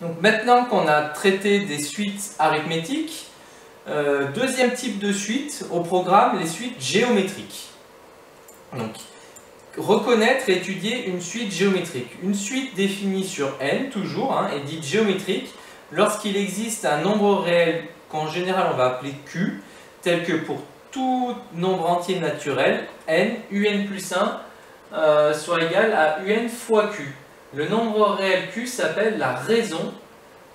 Donc maintenant qu'on a traité des suites arithmétiques, deuxième type de suite au programme, les suites géométriques. Donc, reconnaître et étudier une suite géométrique. Une suite définie sur n, toujours, est dite géométrique lorsqu'il existe un nombre réel qu'en général on va appeler q, tel que pour tout nombre entier naturel, n, un plus 1 soit égal à un fois q. Le nombre réel q s'appelle la raison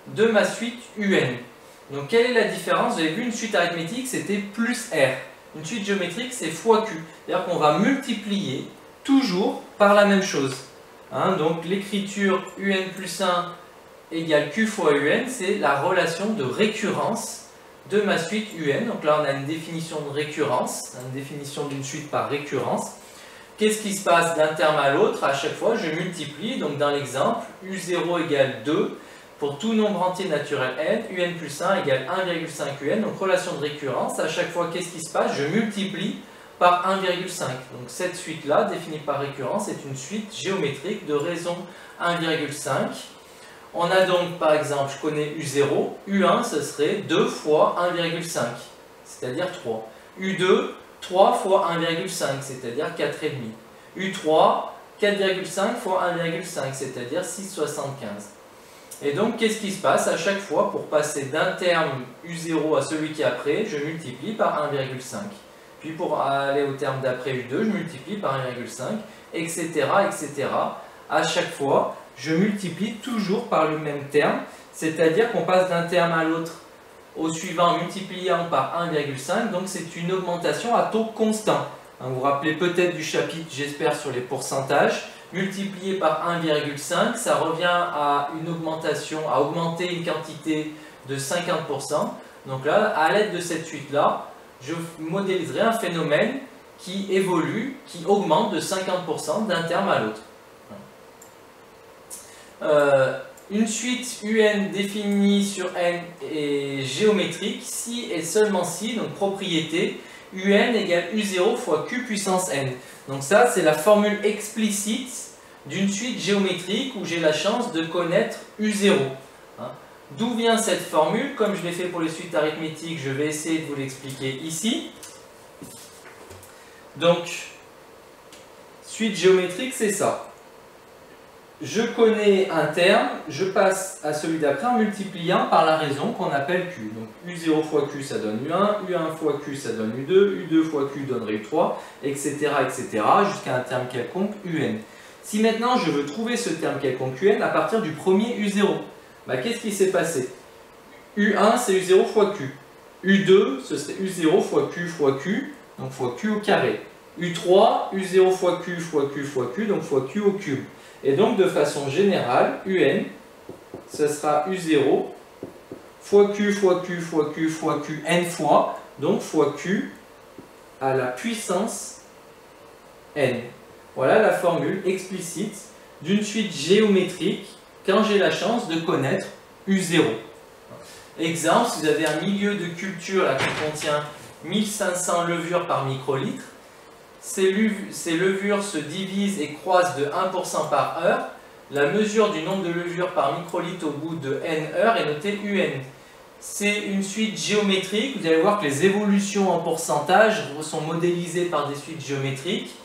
de ma suite un. Donc quelle est la différence? Vous avez vu, une suite arithmétique c'était plus r. Une suite géométrique c'est fois q. C'est-à-dire qu'on va multiplier toujours par la même chose. Donc l'écriture un plus 1 égale q fois un, c'est la relation de récurrence de ma suite un. Donc là on a une définition de récurrence, une définition d'une suite par récurrence. Qu'est-ce qui se passe d'un terme à l'autre? À chaque fois je multiplie, donc dans l'exemple, u0 égale 2, pour tout nombre entier naturel n, un plus 1 égale 1,5 un, donc relation de récurrence. À chaque fois, qu'est-ce qui se passe? Je multiplie par 1,5. Donc cette suite-là, définie par récurrence, est une suite géométrique de raison 1,5. On a donc, par exemple, je connais u0, u1, ce serait 2 fois 1,5, c'est-à-dire 3. u2, 3 fois 1,5, c'est-à-dire 4,5. u3, 4,5 fois 1,5, c'est-à-dire 6,75. Et donc, qu'est-ce qui se passe? À chaque fois, pour passer d'un terme u0 à celui qui est après, je multiplie par 1,5. Puis pour aller au terme d'après u2, je multiplie par 1,5, etc., etc. À chaque fois, je multiplie toujours par le même terme, c'est-à-dire qu'on passe d'un terme à l'autre au suivant multipliant par 1,5, donc c'est une augmentation à taux constant. Vous vous rappelez peut-être du chapitre, j'espère, sur les pourcentages. Multiplié par 1,5, ça revient à une augmentation, à augmenter une quantité de 50%. Donc là, à l'aide de cette suite-là, je modéliserai un phénomène qui évolue, qui augmente de 50% d'un terme à l'autre. Une suite un définie sur n est géométrique si et seulement si, donc propriété, un égale u0 fois q puissance n. Donc ça, c'est la formule explicite d'une suite géométrique où j'ai la chance de connaître u0. D'où vient cette formule? Comme je l'ai fait pour les suites arithmétiques, je vais essayer de vous l'expliquer ici. Donc, suite géométrique, c'est ça. Je connais un terme, je passe à celui d'après en multipliant par la raison qu'on appelle q. Donc u0 fois q ça donne u1, u1 fois q ça donne u2, u2 fois q donnerait u3, etc. etc. jusqu'à un terme quelconque un. Si maintenant je veux trouver ce terme quelconque un à partir du premier u0, qu'est-ce qui s'est passé? u1 c'est u0 fois q, u2 ce serait u0 fois q, donc fois q au carré, u3 u0 fois q fois q fois q, donc fois q au cube. Et donc, de façon générale, un, ce sera u0 fois q fois q fois q fois q n fois, donc fois q à la puissance n. Voilà la formule explicite d'une suite géométrique quand j'ai la chance de connaître u0. Exemple, si vous avez un milieu de culture là, qui contient 1500 levures par microlitre, ces levures se divisent et croissent de 1% par heure. La mesure du nombre de levures par microlitre au bout de n heures est notée un. C'est une suite géométrique. Vous allez voir que les évolutions en pourcentage sont modélisées par des suites géométriques.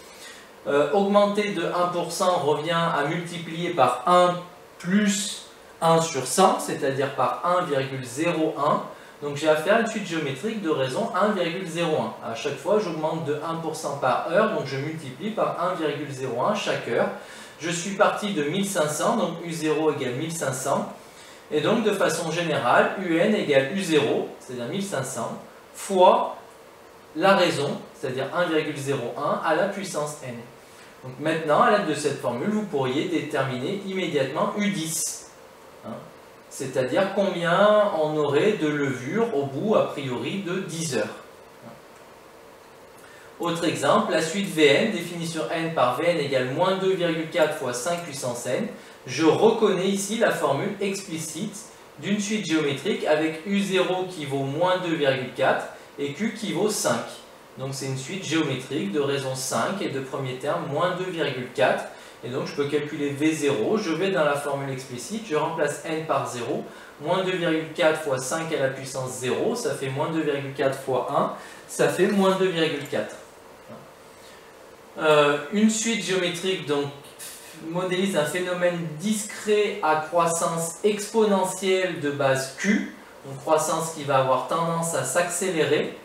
Augmenter de 1% revient à multiplier par 1 plus 1 sur 100, c'est-à-dire par 1,01. Donc j'ai affaire à une suite géométrique de raison 1,01. À chaque fois, j'augmente de 1% par heure, donc je multiplie par 1,01 chaque heure. Je suis parti de 1500, donc u0 égale 1500. Et donc de façon générale, un égale u0, c'est-à-dire 1500, fois la raison, c'est-à-dire 1,01 à la puissance n. Donc maintenant, à l'aide de cette formule, vous pourriez déterminer immédiatement u10. C'est-à-dire combien on aurait de levures au bout, a priori, de 10 heures. Autre exemple, la suite Vn, définie sur n par Vn égale moins 2,4 fois 5 puissance n. Je reconnais ici la formule explicite d'une suite géométrique avec u0 qui vaut moins 2,4 et q qui vaut 5. Donc c'est une suite géométrique de raison 5 et de premier terme moins 2,4. Et donc je peux calculer V0, je vais dans la formule explicite, je remplace n par 0, moins 2,4 fois 5 à la puissance 0, ça fait moins 2,4 fois 1, ça fait moins 2,4. Une suite géométrique donc modélise un phénomène discret à croissance exponentielle de base Q, donc croissance qui va avoir tendance à s'accélérer.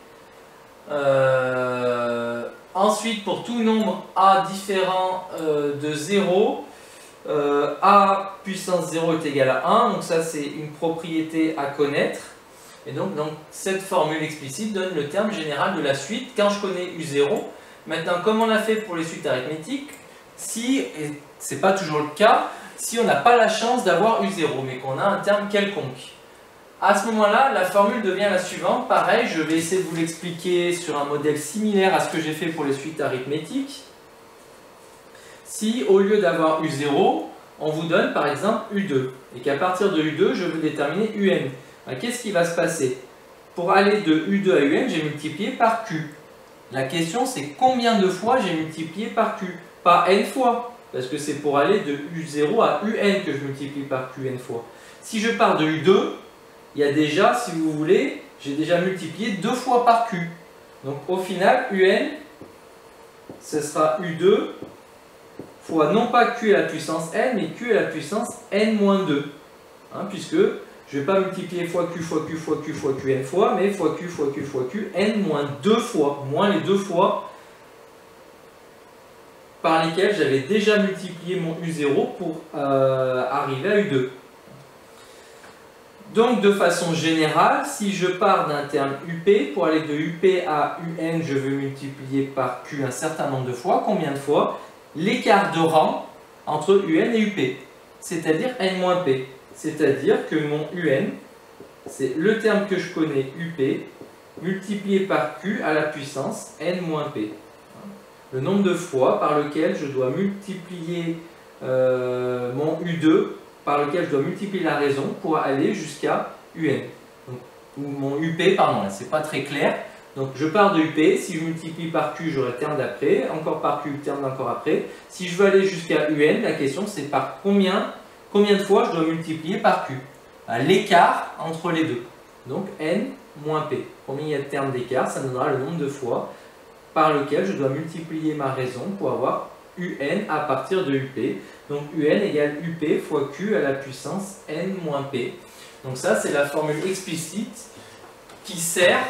Ensuite, pour tout nombre A différent de 0, A puissance 0 est égal à 1, donc ça c'est une propriété à connaître. Et donc cette formule explicite donne le terme général de la suite quand je connais U0. Maintenant, comme on l'a fait pour les suites arithmétiques, si, et ce n'est pas toujours le cas, si on n'a pas la chance d'avoir U0, mais qu'on a un terme quelconque. À ce moment-là, la formule devient la suivante. Pareil, je vais essayer de vous l'expliquer sur un modèle similaire à ce que j'ai fait pour les suites arithmétiques. Si, au lieu d'avoir U0, on vous donne par exemple U2, et qu'à partir de U2, je veux déterminer UN. Qu'est-ce qui va se passer? Pour aller de U2 à UN, j'ai multiplié par Q. La question, c'est combien de fois j'ai multiplié par Q? Pas n fois, parce que c'est pour aller de U0 à UN que je multiplie par Q n fois. Si je pars de U2, il y a déjà, si vous voulez, j'ai déjà multiplié 2 fois par Q. Donc au final, UN, ce sera U2 fois non pas Q à la puissance n, mais Q à la puissance n-2. Puisque je ne vais pas multiplier fois Q fois Q fois Q fois Q n fois, mais fois Q fois Q fois Q n moins 2 fois, moins les 2 fois par lesquels j'avais déjà multiplié mon U0 pour arriver à U2. Donc de façon générale, si je pars d'un terme UP, pour aller de UP à UN, je veux multiplier par Q un certain nombre de fois. Combien de fois? L'écart de rang entre UN et UP, c'est-à-dire N-P. C'est-à-dire que mon UN, c'est le terme que je connais UP, multiplié par Q à la puissance N-P. Le nombre de fois par lequel je dois multiplier mon U2, par lequel je dois multiplier la raison pour aller jusqu'à UN. Donc, ou mon UP, pardon, là c'est pas très clair. Donc je pars de UP, si je multiplie par Q, j'aurai le terme d'après, encore par Q, le terme d'encore après. Si je veux aller jusqu'à UN, la question c'est par combien de fois je dois multiplier par Q. L'écart entre les deux. Donc N moins P. Combien il y a de termes d'écart, ça donnera le nombre de fois par lequel je dois multiplier ma raison pour avoir UN à partir de UP. Donc UN égale UP fois Q à la puissance N moins P. Donc ça, c'est la formule explicite qui sert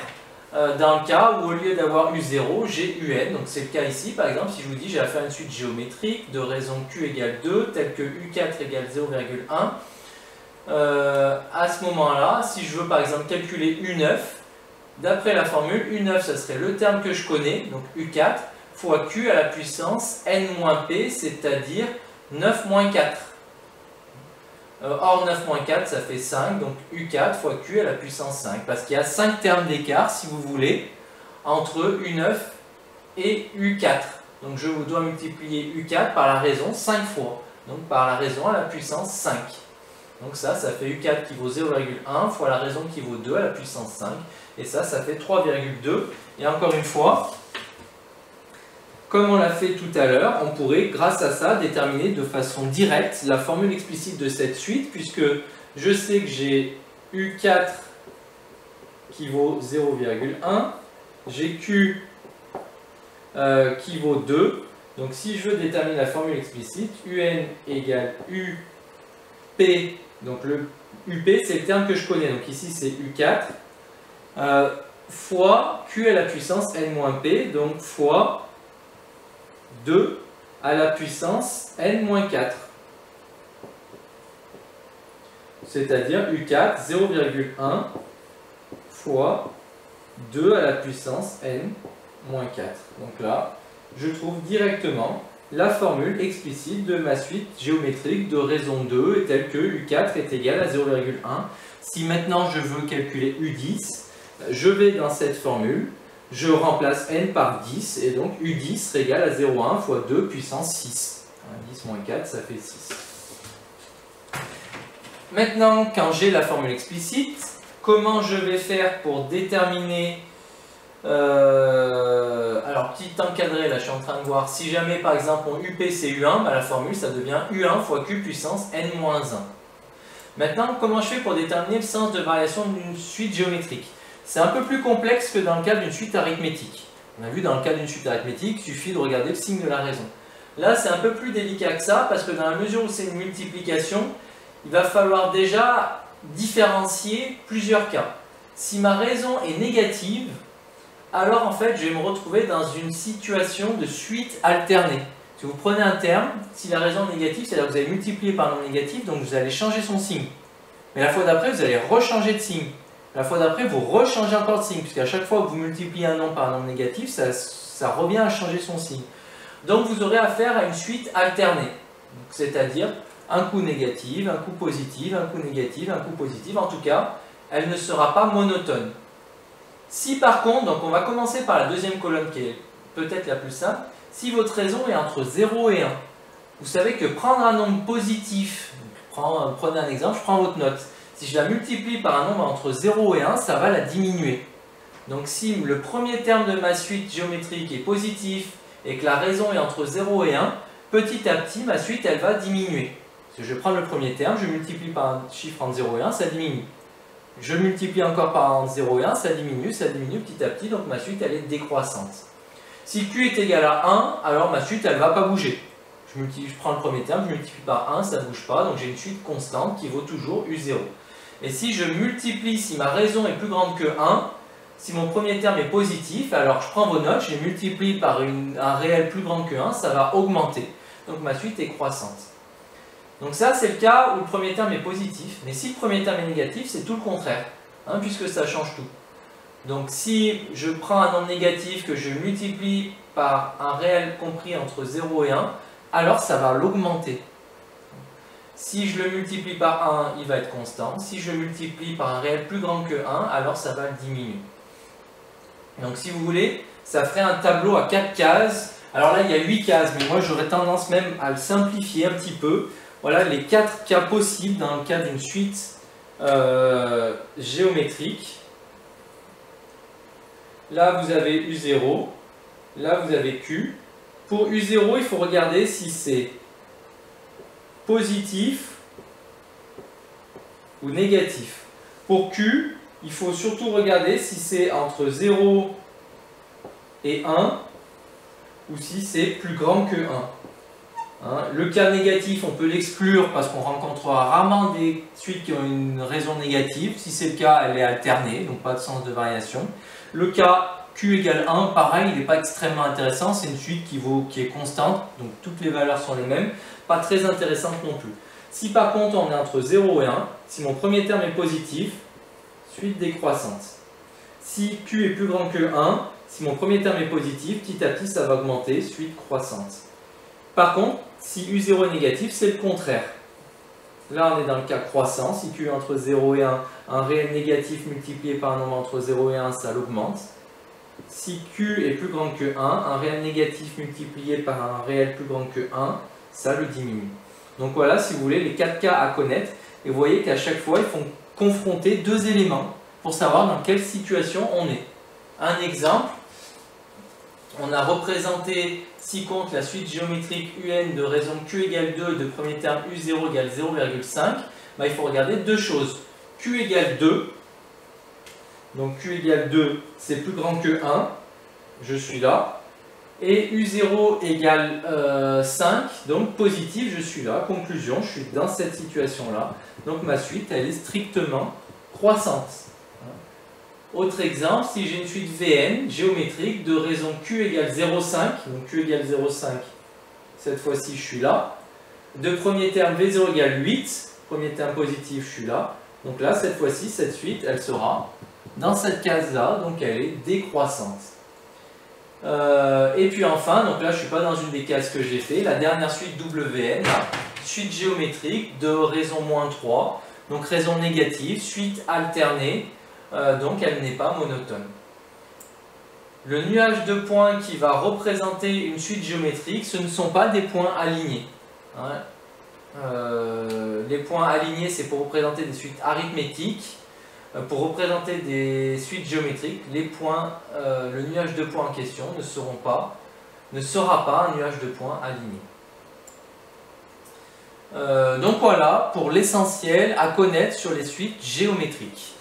dans le cas où au lieu d'avoir U0, j'ai UN. Donc c'est le cas ici, par exemple, si je vous dis j'ai à faire une suite géométrique de raison Q égale 2, telle que U4 égale 0,1. À ce moment-là, si je veux par exemple calculer U9, d'après la formule, U9, ça serait le terme que je connais, donc U4, fois Q à la puissance N-P, c'est-à-dire 9 moins 4. Or 9 moins 4, ça fait 5, donc U4 fois Q à la puissance 5. Parce qu'il y a 5 termes d'écart, si vous voulez, entre U9 et U4. Donc je dois multiplier U4 par la raison 5 fois. Donc par la raison à la puissance 5. Donc ça fait U4 qui vaut 0,1 fois la raison qui vaut 2 à la puissance 5. Et ça fait 3,2. Et encore une fois, comme on l'a fait tout à l'heure, on pourrait, grâce à ça, déterminer de façon directe la formule explicite de cette suite, puisque je sais que j'ai U4 qui vaut 0,1, j'ai Q qui vaut 2. Donc si je veux déterminer la formule explicite, UN égale UP, donc le UP c'est le terme que je connais, donc ici c'est U4, fois Q à la puissance N-P, donc fois 2 à la puissance N-4. C'est-à-dire U4, 0,1 fois 2 à la puissance N-4. Donc là, je trouve directement la formule explicite de ma suite géométrique de raison 2 telle que U4 est égal à 0,1. Si maintenant je veux calculer U10, je vais dans cette formule, je remplace n par 10 et donc U10 serait égal à 0,1 fois 2 puissance 6. 10 moins 4, ça fait 6. Maintenant, quand j'ai la formule explicite, comment je vais faire pour déterminer Alors, petit encadré, là je suis en train de voir, si jamais par exemple mon UP c'est U1, bah, la formule ça devient U1 fois Q puissance N-1. Maintenant, comment je fais pour déterminer le sens de variation d'une suite géométrique? C'est un peu plus complexe que dans le cas d'une suite arithmétique. On a vu dans le cas d'une suite arithmétique, il suffit de regarder le signe de la raison. Là, c'est un peu plus délicat que ça, parce que dans la mesure où c'est une multiplication, il va falloir déjà différencier plusieurs cas. Si ma raison est négative, alors en fait, je vais me retrouver dans une situation de suite alternée. Si vous prenez un terme, si la raison est négative, c'est-à-dire que vous allez multiplier par un nombre négatif, donc vous allez changer son signe. Mais la fois d'après, vous allez rechanger de signe. La fois d'après, vous rechangez encore de signe, puisqu'à chaque fois que vous multipliez un nombre par un nombre négatif, ça revient à changer son signe. Donc vous aurez affaire à une suite alternée, c'est-à-dire un coup négatif, un coup positif, un coup négatif, un coup positif. En tout cas, elle ne sera pas monotone. Si par contre, donc on va commencer par la deuxième colonne qui est peut-être la plus simple, si votre raison est entre 0 et 1, vous savez que prendre un nombre positif, prenez un exemple, je prends votre note, si je la multiplie par un nombre entre 0 et 1, ça va la diminuer. Donc si le premier terme de ma suite géométrique est positif et que la raison est entre 0 et 1, petit à petit ma suite elle va diminuer. Si je prends le premier terme, je multiplie par un chiffre entre 0 et 1, ça diminue. Je multiplie encore par 0 et 1, ça diminue petit à petit, donc ma suite elle est décroissante. Si Q est égal à 1, alors ma suite elle ne va pas bouger. Je prends le premier terme, je multiplie par 1, ça ne bouge pas, donc j'ai une suite constante qui vaut toujours U0. Et si je multiplie, si ma raison est plus grande que 1, si mon premier terme est positif, alors je prends vos notes, je les multiplie par un réel plus grand que 1, ça va augmenter. Donc ma suite est croissante. Donc ça, c'est le cas où le premier terme est positif. Mais si le premier terme est négatif, c'est tout le contraire, hein, puisque ça change tout. Donc si je prends un nombre négatif que je multiplie par un réel compris entre 0 et 1, alors ça va l'augmenter. Si je le multiplie par 1, il va être constant. Si je le multiplie par un réel plus grand que 1, alors ça va le diminuer. Donc si vous voulez, ça ferait un tableau à 4 cases. Alors là, il y a 8 cases, mais moi j'aurais tendance même à le simplifier un petit peu. Voilà les 4 cas possibles dans le cas d'une suite géométrique. Là, vous avez U0. Là, vous avez Q. Pour U0, il faut regarder si c'est positif ou négatif. Pour Q, il faut surtout regarder si c'est entre 0 et 1 ou si c'est plus grand que 1. Hein, le cas négatif, on peut l'exclure parce qu'on rencontrera rarement des suites qui ont une raison négative. Si c'est le cas, elle est alternée, donc pas de sens de variation. Le cas Q égale 1, pareil, il n'est pas extrêmement intéressant. C'est une suite qui est constante, donc toutes les valeurs sont les mêmes. Pas très intéressante non plus. Si par contre on est entre 0 et 1, si mon premier terme est positif, suite décroissante. Si Q est plus grand que 1, si mon premier terme est positif, petit à petit ça va augmenter, suite croissante. Par contre, si U0 est négatif, c'est le contraire. Là on est dans le cas croissant, si Q est entre 0 et 1, un réel négatif multiplié par un nombre entre 0 et 1, ça l'augmente. Si Q est plus grand que 1, un réel négatif multiplié par un réel plus grand que 1, ça le diminue. Donc voilà, si vous voulez, les 4 cas à connaître. Et vous voyez qu'à chaque fois, ils font confronter 2 éléments pour savoir dans quelle situation on est. Un exemple, on a représenté ci-contre la suite géométrique UN de raison Q égale 2 et de premier terme U0 égale 0,5. Il faut regarder 2 choses. Q égale 2. Donc Q égale 2, c'est plus grand que 1. Je suis là. Et U0 égale 5, donc positif, je suis là. Conclusion, je suis dans cette situation-là. Donc ma suite, elle est strictement croissante. Autre exemple, si j'ai une suite Vn géométrique de raison Q égale 0,5, donc Q égale 0,5, cette fois-ci je suis là. De premier terme V0 égale 8, premier terme positif, je suis là. Donc là, cette fois-ci, cette suite, elle sera dans cette case-là, donc elle est décroissante. Et puis enfin, donc là je ne suis pas dans une des cases que j'ai fait, la dernière suite WN, là, suite géométrique de raison -3, donc raison négative, suite alternée, donc elle n'est pas monotone. Le nuage de points qui va représenter une suite géométrique, ce ne sont pas des points alignés. Hein. Les points alignés, c'est pour représenter des suites arithmétiques. pour représenter des suites géométriques, les points, le nuage de points en question ne sera pas un nuage de points aligné. Donc voilà pour l'essentiel à connaître sur les suites géométriques.